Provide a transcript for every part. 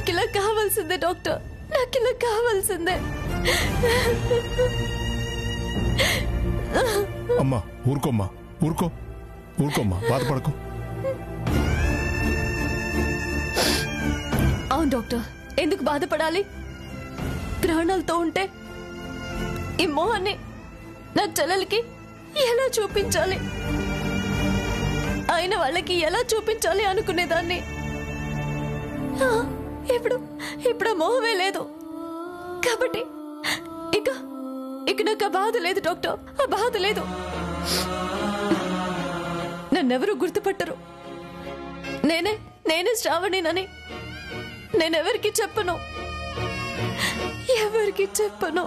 నాకిలా కావాల్సిందే డాక్టర్, నాకిలా కావాల్సిందే. అమ్మా ఊరుకోమ్మా, ఊరుకోమ్మా, బాధపడకు. అవును డాక్టర్, ఎందుకు బాధపడాలి? ప్రాణాలతో ఉంటే ఈ మోహాన్ని నా చెల్లెలకి ఎలా చూపించాలి, అయిన వాళ్ళకి ఎలా చూపించాలి అనుకునేదాన్ని. ఇప్పుడు మోహమే లేదు కాబట్టి ఇక నాకు ఆ బాధ లేదు డాక్టర్, ఆ బాధ లేదు. నన్నెవరూ గుర్తుపట్టరు. నేనే శ్రావణినని నేనెవరికి చెప్పను, ఎవరికి చెప్పను.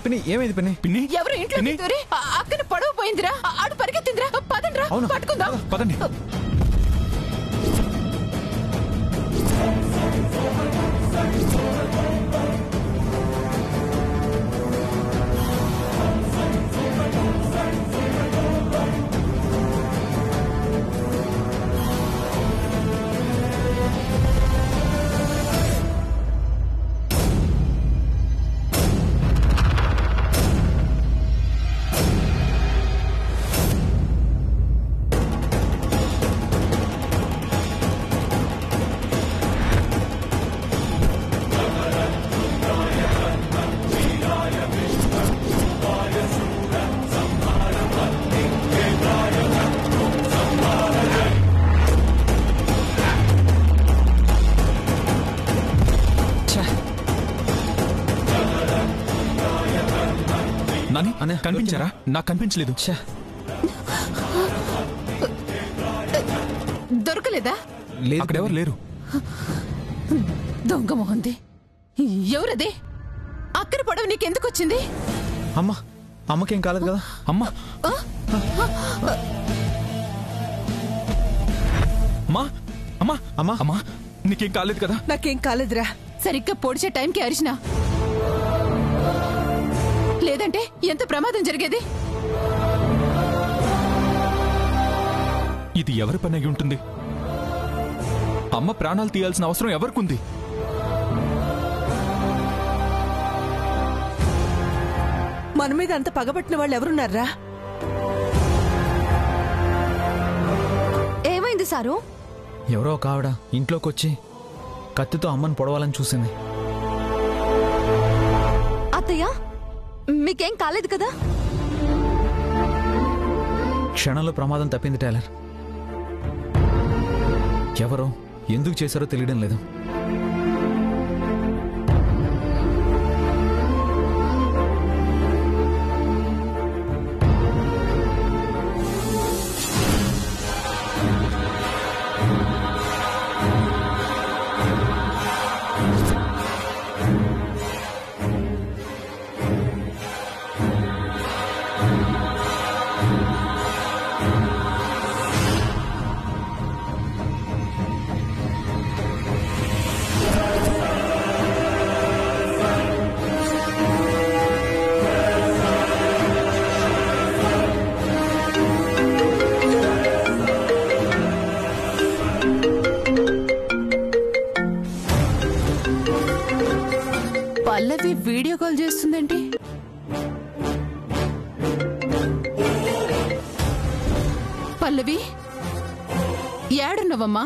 పిన్ని ఏమైంది పిన్ని? పిన్ని ఎవరు ఇంట్లో అక్కడ పడవ పోయిందిరా, ఆడు పరిగెత్తిందిరా. పదండ్రా పట్టుకుందాం, పదండి. కనిపించారా? నాకు కనిపించలేదు. దొరకలేదా? లేదు, అక్కడెవరు లేరు. దొంగ మొహంది. ఎవరదే? అక్కడ పడవ నీకెందుకు వచ్చింది? అమ్మకేం కాలేదు కదా? అమ్మా నీకేం కాలేదు కదా? నాకేం కాలేదురా. సరిగ్గా పొడిచే టైంకి అరిచినా, లేదంటే ఎంత ప్రమాదం జరిగేది. ఇది ఎవరి పని అయి ఉంటుంది? అమ్మ ప్రాణాలు తీయాల్సిన అవసరం ఎవరికుంది? మన మీద అంత పగబట్టిన వాళ్ళు ఎవరున్నారా? ఏమైంది సారు? ఎవరో ఒక ఆవిడ ఇంట్లోకి వచ్చి కత్తితో అమ్మని పొడవాలని చూసింది. అత్తయ్య, మీకేం కాలేదు కదా? క్షణంలో ప్రమాదం తప్పింది టైలర్. ఎవరో ఎందుకు చేశారో తెలియడం లేదు. పల్లవి వీడియో కాల్ చేస్తుందేంటి? పల్లవి, ఏడున్నవమ్మా?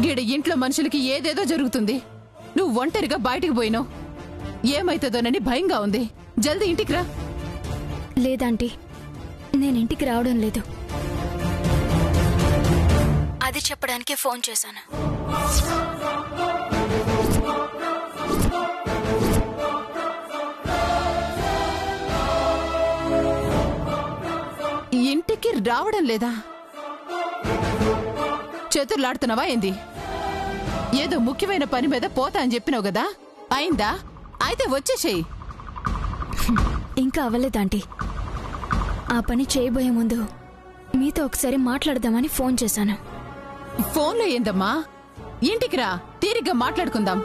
గీడ ఇంట్లో మనుషులకి ఏదేదో జరుగుతుంది. నువ్వు ఒంటరిగా బయటికి పోయినావు. ఏమైతుందోనని భయంగా ఉంది. జల్దీ ఇంటికి రా. లేదంటీ, నేనింటికి రావడం లేదు. అది చెప్పడానికే ఫోన్ చేశాను. ఇంటికి రావడం లేదా? చేతులాడుతున్నావా ఏంది? ఏదో ముఖ్యమైన పని మీద పోతా అని చెప్పినావు కదా, అయిందా? అయితే వచ్చేసేయి. ఇంకా అవ్వలేదాంటీ. ఆ పని చేయబోయే ముందు మీతో ఒకసారి మాట్లాడదామని ఫోన్ చేశాను. ఫోన్లో ఏందమ్మా? ఇంటికి రా, తీరిగ్గా మాట్లాడుకుందాం.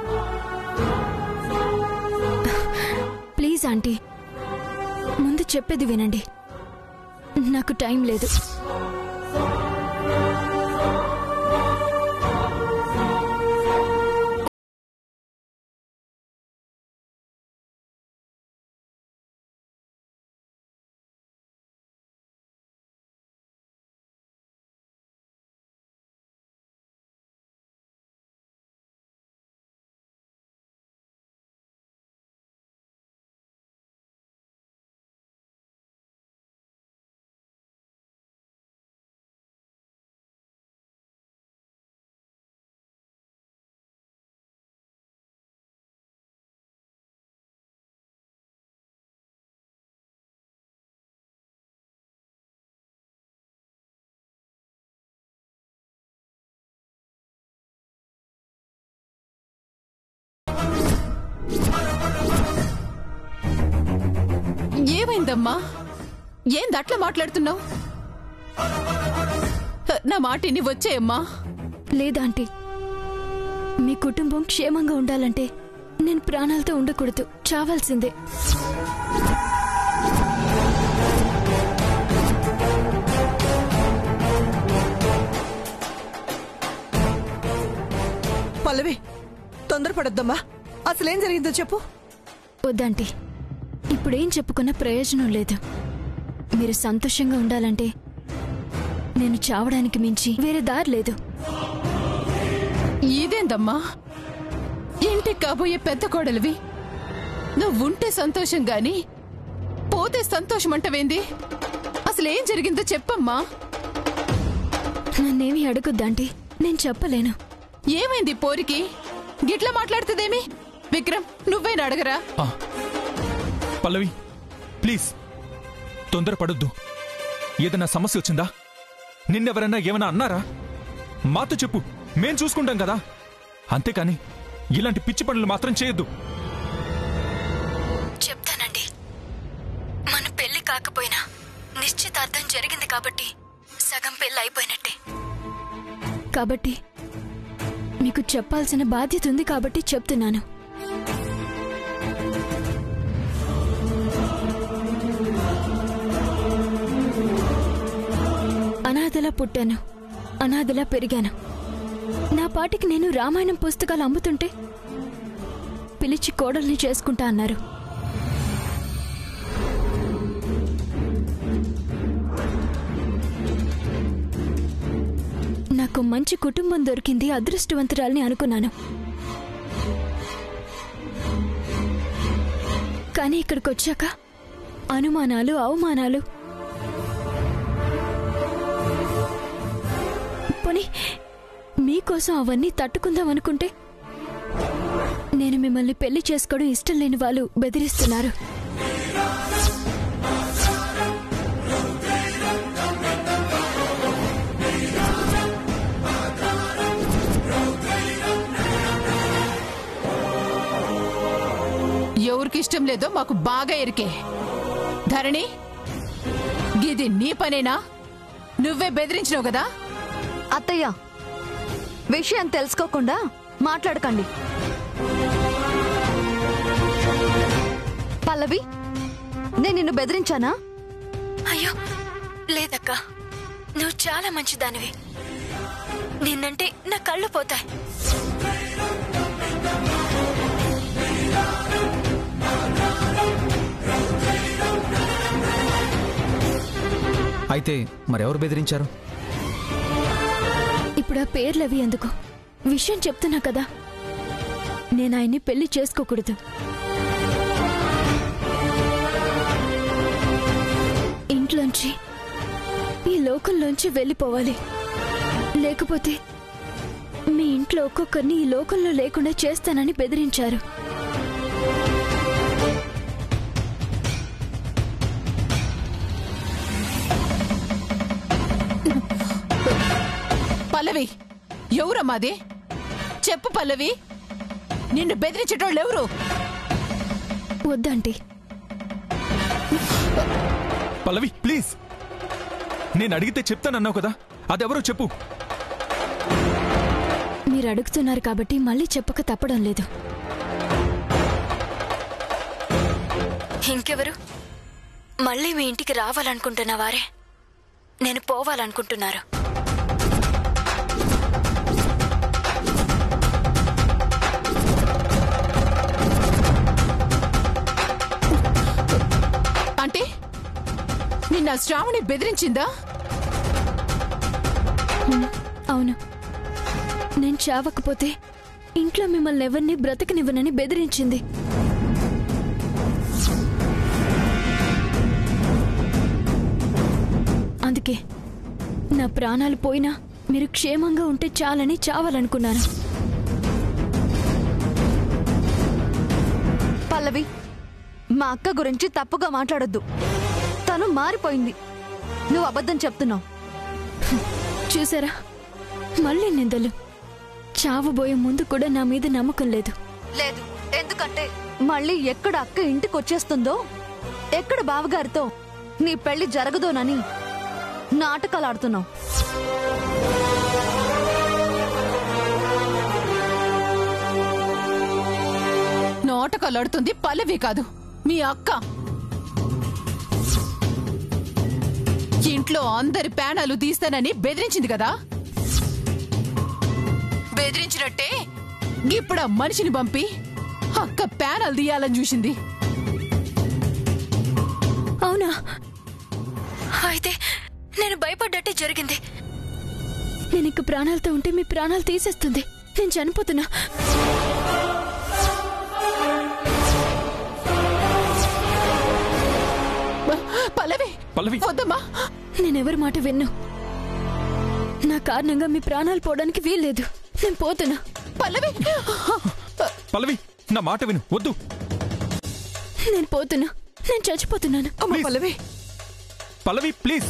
ప్లీజ్ ఆంటీ, ముందు చెప్పేది వినండి. నాకు టైం లేదు. ఏమైందమ్మా? ఏందట్లా మాట్లాడుతున్నావు? నా మాటిని వచ్చేయమ్మా. లేదాంటీ, మీ కుటుంబం క్షేమంగా ఉండాలంటే నేను ప్రాణాలతో ఉండకూడదు, చావాల్సిందే. పల్లవి, తొందరపడొద్దమ్మా. అసలేం జరిగిందో చెప్పు. వద్దంటీ, ఇప్పుడేం చెప్పుకున్న ప్రయోజనం లేదు. మీరు సంతోషంగా ఉండాలంటే నేను చావడానికి మించి వేరే దారి లేదు. ఇదేందమ్మా? ఇంటికి కాబోయే పెద్ద కోడలివి. నువ్వుంటే సంతోషం గాని పోతే సంతోషం అంటవేంది? అసలేం జరిగిందో చెప్పమ్మా. నన్నేమీ అడగొద్దాంటీ, నేను చెప్పలేను. ఏమైంది పోరికి? గిట్లా మాట్లాడుతుందేమి? విక్రమ్, నువ్వైనా అడగరా? పల్లవి, ప్లీజ్ తొందరపడొద్దు. ఏదైనా సమస్య వచ్చిందా? నిన్నెవరైనా ఏమైనా అన్నారా? మాతో చెప్పు, మేం చూసుకుంటాం కదా. అంతేకాని ఇలాంటి పిచ్చి పనులు మాత్రం చేయొద్దు. చెప్తానండి. మన పెళ్లి కాకపోయినా నిశ్చితార్థం జరిగింది కాబట్టి సగం పెళ్లి అయిపోయినట్టే. కాబట్టి మీకు చెప్పాల్సిన బాధ్యత ఉంది కాబట్టి చెప్తున్నాను. అనాథలా పుట్టాను, అనాథలా పెరిగాను. నా పాటికి నేను రామాయణం పుస్తకాలు అమ్ముతుంటే పిలిచి కోడల్ని చేసుకుంటా అన్నారు. నాకు మంచి కుటుంబం దొరికింది, అదృష్టవంతురాల్ని అనుకున్నాను. కానీ ఇక్కడికి వచ్చాక అనుమానాలు, అవమానాలు. పోనీ మీకోసం అవన్నీ తట్టుకుందాం అనుకుంటే నేను మిమ్మల్ని పెళ్లి చేసుకోవడం ఇష్టం లేని వాళ్ళు బెదిరిస్తున్నారు. ఎవరికి ఇష్టం లేదో మాకు బాగా ఎరికే. ధరణి, గిది నీ పనేనా? నువ్వే బెదిరించినావు కదా? అత్తయ్య, విషయం తెలుసుకోకుండా మాట్లాడకండి. పల్లవి, నేను నిన్ను బెదిరించానా? అయ్యో లేదక్కా, నువ్వు చాలా మంచిదానివి. నిన్నంటే నా కళ్ళు పోతాయి. అయితే మరెవరు బెదిరించారు? ఇప్పుడు ఆ పేర్లవి ఎందుకు? విషయం చెప్తున్నా కదా, నేను ఆయన్ని పెళ్లి చేసుకోకూడదు. ఇంట్లోంచి, ఈ లోకంలోంచి వెళ్ళిపోవాలి. లేకపోతే మీ ఇంట్లో ఒక్కొక్కరిని ఈ లోకంలో లేకుండా చేస్తానని బెదిరించారు. పల్లవి, ఎవరమ్మాది? చెప్పు పల్లవి, నిన్ను బెదిరించేటోళ్ళు ఎవరు? వద్దంటీ. పల్లవి ప్లీజ్, నేను అడిగితే చెప్తానన్నావు కదా, అదెవరో చెప్పు. మీరు అడుగుతున్నారు కాబట్టి మళ్ళీ చెప్పక తప్పడం లేదు. ఇంకెవరు? మళ్ళీ మీ ఇంటికి రావాలనుకుంటున్న వారే నేను పోవాలనుకుంటున్నారు. అంటే నిన్న శ్రావణి బెదిరించిందా? అవును, నేను చావకపోతే ఇంట్లో మిమ్మల్ని ఎవరిని బ్రతకనివ్వనని బెదిరించింది. అందుకే నా ప్రాణాలు పోయినా మీరు క్షేమంగా ఉంటే చాలని చావాలనుకున్నాను. పల్లవి, మా అక్క గురించి తప్పుగా మాట్లాడొద్దు. తను మారిపోయింది. నువ్వు అబద్ధం చెప్తున్నావు. చూసారా, మళ్ళీ నిందలు. చావబోయే ముందు కూడా నా మీద నమ్మకం లేదు. లేదు, ఎందుకంటే మళ్ళీ ఎక్కడ అక్క ఇంటికి వచ్చేస్తుందో, ఎక్కడ బావగారితో నీ పెళ్లి జరగదోనని నాటకాలు ఆడుతున్నావు. నాటకాలు ఆడుతుంది పల్లవి కాదు, మీ అక్క. ఇంట్లో అందరి ప్యానాలు తీస్తానని బెదిరించింది కదా? బెదిరించినట్టే ఇప్పుడు ఆ మనిషిని పంపి అక్క ప్యానాలు తీయాలని చూసింది. అవునా? అయితే నేను భయపడ్డట్టే జరిగింది. నేను ఇక ప్రాణాలతో ఉంటే మీ ప్రాణాలు తీసేస్తుంది. నేను చనిపోతున్నా. పల్లవి, పల్లవి వద్దమ్మా. నేనెవరి మాట విన్ను. నా కారణంగా మీ ప్రాణాలు పోవడానికి వీల్లేదు. నేను పోతున్నా. పల్లవి, పల్లవి నా మాట విను, వద్దు. నేను పోతున్నా. నేను చచ్చిపోతున్నాను. అమ్మ పల్లవి, పల్లవి ప్లీజ్.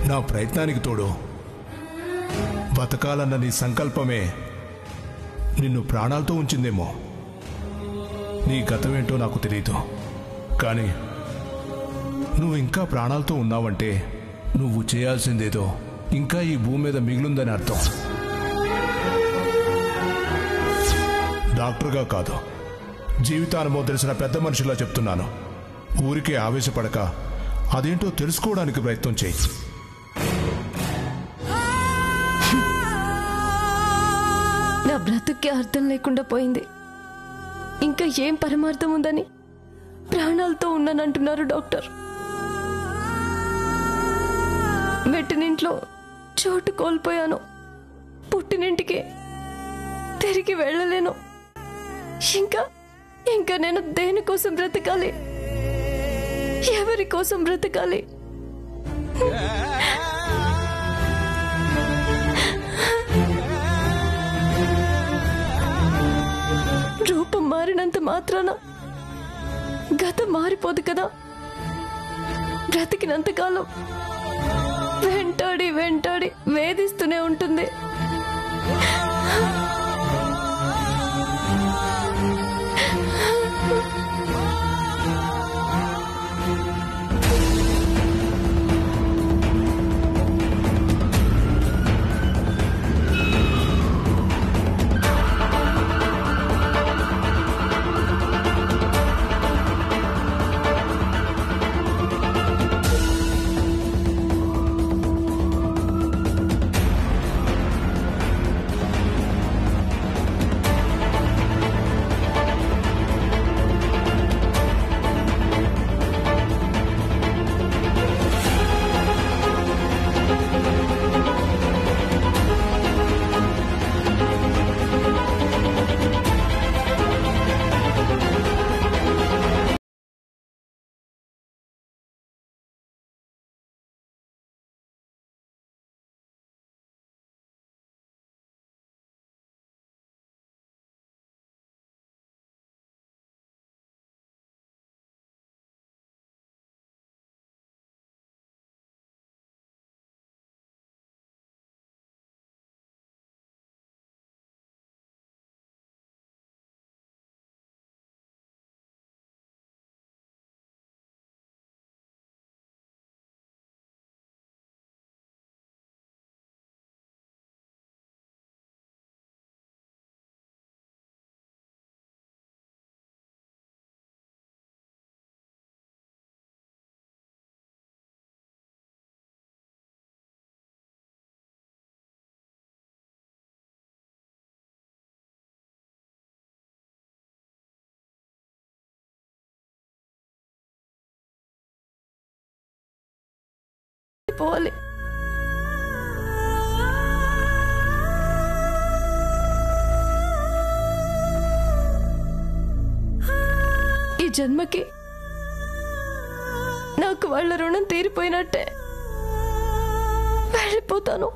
నా ప్రయత్నానికి తోడు బతకాలన్న నీ సంకల్పమే నిన్ను ప్రాణాలతో ఉంచిందేమో. నీ గతమేంటో నాకు తెలియదు, కానీ నువ్వు ఇంకా ప్రాణాలతో ఉన్నావంటే నువ్వు చేయాల్సిందేదో ఇంకా ఈ భూమి మీద మిగిలిందని అర్థం. డాక్టర్గా కాదు, జీవితానుభవం తెలిసిన పెద్ద మనిషిలా చెప్తున్నాను. ఊరికే ఆవేశపడక అదేంటో తెలుసుకోవడానికి ప్రయత్నం చేయి. నా బ్రతుక్కి అర్థం లేకుండా పోయింది. ఇంకా ఏం పరమార్థం ఉందని ప్రాణాలతో ఉన్నానంటున్నారు డాక్టర్. మెట్టినింట్లో చోటు కోల్పోయాను. పుట్టినింటికి తిరిగి వెళ్ళలేను. ఇంకా నేను దేనికోసం బ్రతకాలి? ఎవరి కోసం బ్రతకాలి? రూపం మారినంత మాత్రాన గతం మారిపోదు కదా. బ్రతికినంతకాలం వెంటాడి వెంటాడి వేధిస్తూనే ఉంటుంది. పోవాలి. ఈ జన్మకి నాకు వాళ్ళ రుణం తీరిపోయినట్టే. వెళ్ళిపోతాను.